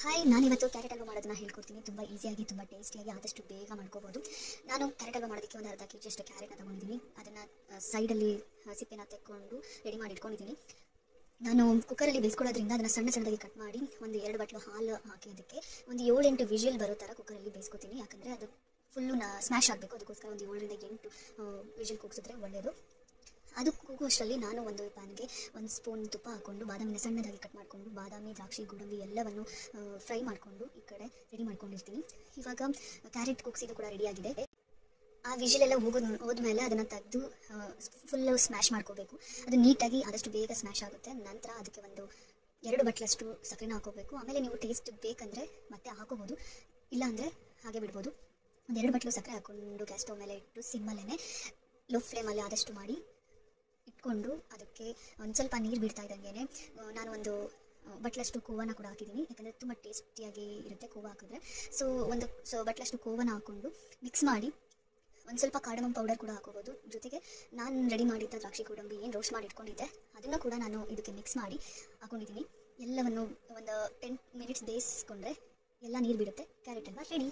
Hi, ನಾನಿವತ್ತು carrot halwa ಮಾಡೋದನ್ನ ಹೇಳ್ಕೊಡ್ತೀನಿ. ತುಂಬ ಈಸಿಯಾಗಿ, ತುಂಬ ಟೇಸ್ಟಿಯಾಗಿ, ಆದಷ್ಟು ಬೇಗ ಮಾಡ್ಕೋಬೋದು. ನಾನು ಕ್ಯಾರೆಟ್ ಹಲ್ವಾ ಮಾಡೋದಕ್ಕೆ ಒಂದು ಅರ್ಧ ಕೆಜಿ ಅಷ್ಟು ಕ್ಯಾರೆಟ್ನ ತೊಗೊಂಡಿದ್ದೀನಿ. ಅದನ್ನು ಸೈಡಲ್ಲಿ ಸಿಪ್ಪೆನ ತೆಕ್ಕೊಂಡು ರೆಡಿ ಮಾಡಿ ಇಟ್ಕೊಂಡಿದ್ದೀನಿ. ನಾನು ಕುಕ್ಕರಲ್ಲಿ ಬೇಯಿಸ್ಕೊಳ್ಳೋದ್ರಿಂದ ಅದನ್ನು ಸಣ್ಣ ಸಣ್ಣದಾಗಿ ಕಟ್ ಮಾಡಿ ಒಂದು 2 ಬಟ್ಲು ಹಾಲು ಹಾಕಿ ಅದಕ್ಕೆ ಒಂದು 7-8 ವಿಷಲ್ ಬರೋ ಥರ ಕುಕ್ಕರಲ್ಲಿ ಬೇಯಿಸ್ಕೊತೀನಿ. ಯಾಕಂದರೆ ಅದು ಫುಲ್ಲು ಸ್ಮ್ಯಾಶ್ ಆಗಬೇಕು. ಅದಕ್ಕೋಸ್ಕರ ಒಂದು 7ರಿಂದ 8 ವಿಷಲ್ ಕೂಗಿಸಿದ್ರೆ ಒಳ್ಳೆಯದು. ಅದು ಕೂಗುವಷ್ಟರಲ್ಲಿ ನಾನು ಒಂದು ಪ್ಯಾನ್ಗೆ 1 ಸ್ಪೂನ್ ತುಪ್ಪ ಹಾಕ್ಕೊಂಡು ಬಾದಾಮಿನ ಸಣ್ಣದಾಗಿ ಕಟ್ ಮಾಡಿಕೊಂಡು ಬಾದಾಮಿ, ದ್ರಾಕ್ಷಿ, ಗೋಡಂಬಿ ಎಲ್ಲವನ್ನು ಫ್ರೈ ಮಾಡಿಕೊಂಡು ಈ ಕಡೆ ರೆಡಿ ಮಾಡ್ಕೊಂಡಿರ್ತೀನಿ. ಇವಾಗ ಕ್ಯಾರೆಟ್ ಕುಗ್ಸಿದ್ದು ಕೂಡ ರೆಡಿಯಾಗಿದೆ. ಆ ವಿಷಲೆಲ್ಲ ಹೋದ್ಮೇಲೆ ಅದನ್ನು ತೆಗೆದು ಫುಲ್ಲು ಸ್ಮ್ಯಾಶ್ ಮಾಡ್ಕೋಬೇಕು. ಅದು ನೀಟಾಗಿ ಆದಷ್ಟು ಬೇಗ ಸ್ಮ್ಯಾಶ್ ಆಗುತ್ತೆ. ನಂತರ ಅದಕ್ಕೆ ಒಂದು 2 ಬಟ್ಲಷ್ಟು ಸಕ್ಕರೆನ ಹಾಕೋಬೇಕು. ಆಮೇಲೆ ನೀವು ಟೇಸ್ಟ್ ಬೇಕಂದರೆ ಮತ್ತೆ ಹಾಕೋಬೋದು, ಇಲ್ಲಾಂದರೆ ಹಾಗೆ ಬಿಡ್ಬೋದು. ಒಂದು 2 ಬಟ್ಲು ಸಕ್ಕರೆ ಹಾಕ್ಕೊಂಡು ಗ್ಯಾಸ್ ಸ್ಟವ್ ಮೇಲೆ ಇಟ್ಟು ಸಿಮ್ಮಲ್ಲೇ ಲೋ ಫ್ಲೇಮಲ್ಲಿ ಆದಷ್ಟು ಮಾಡಿ ಇಟ್ಕೊಂಡು ಅದಕ್ಕೆ ಒಂದು ಸ್ವಲ್ಪ ನೀರು ಬಿಡ್ತಾ ಇದ್ದಂಗೆ ನಾನು ಒಂದು ಬಟ್ಲಷ್ಟು ಕೋವನ ಕೂಡ ಹಾಕಿದ್ದೀನಿ. ಯಾಕಂದರೆ ತುಂಬ ಟೇಸ್ಟಿಯಾಗಿ ಇರುತ್ತೆ ಕೋವ ಹಾಕಿದ್ರೆ. ಸೊ ಬಟ್ಲಷ್ಟು ಕೋವನ ಹಾಕ್ಕೊಂಡು ಮಿಕ್ಸ್ ಮಾಡಿ ಒಂದು ಸ್ವಲ್ಪ ಕಾರ್ಡಮಮ್ ಪೌಡರ್ ಕೂಡ ಹಾಕೋಬೋದು. ಜೊತೆಗೆ ನಾನು ರೆಡಿ ಮಾಡಿದ್ದ ದ್ರಾಕ್ಷಿ, ಗೋಡಂಬಿ ಏನು ರೋಸ್ಟ್ ಮಾಡಿ ಇಟ್ಕೊಂಡಿದ್ದೆ ಅದನ್ನು ಕೂಡ ನಾನು ಇದಕ್ಕೆ ಮಿಕ್ಸ್ ಮಾಡಿ ಹಾಕೊಂಡಿದ್ದೀನಿ. ಎಲ್ಲವನ್ನು ಒಂದು 10 ಮಿನಿಟ್ಸ್ ಬೇಯಿಸ್ಕೊಂಡ್ರೆ ಎಲ್ಲ ನೀರು ಬಿಡುತ್ತೆ. Carrot halwa ready.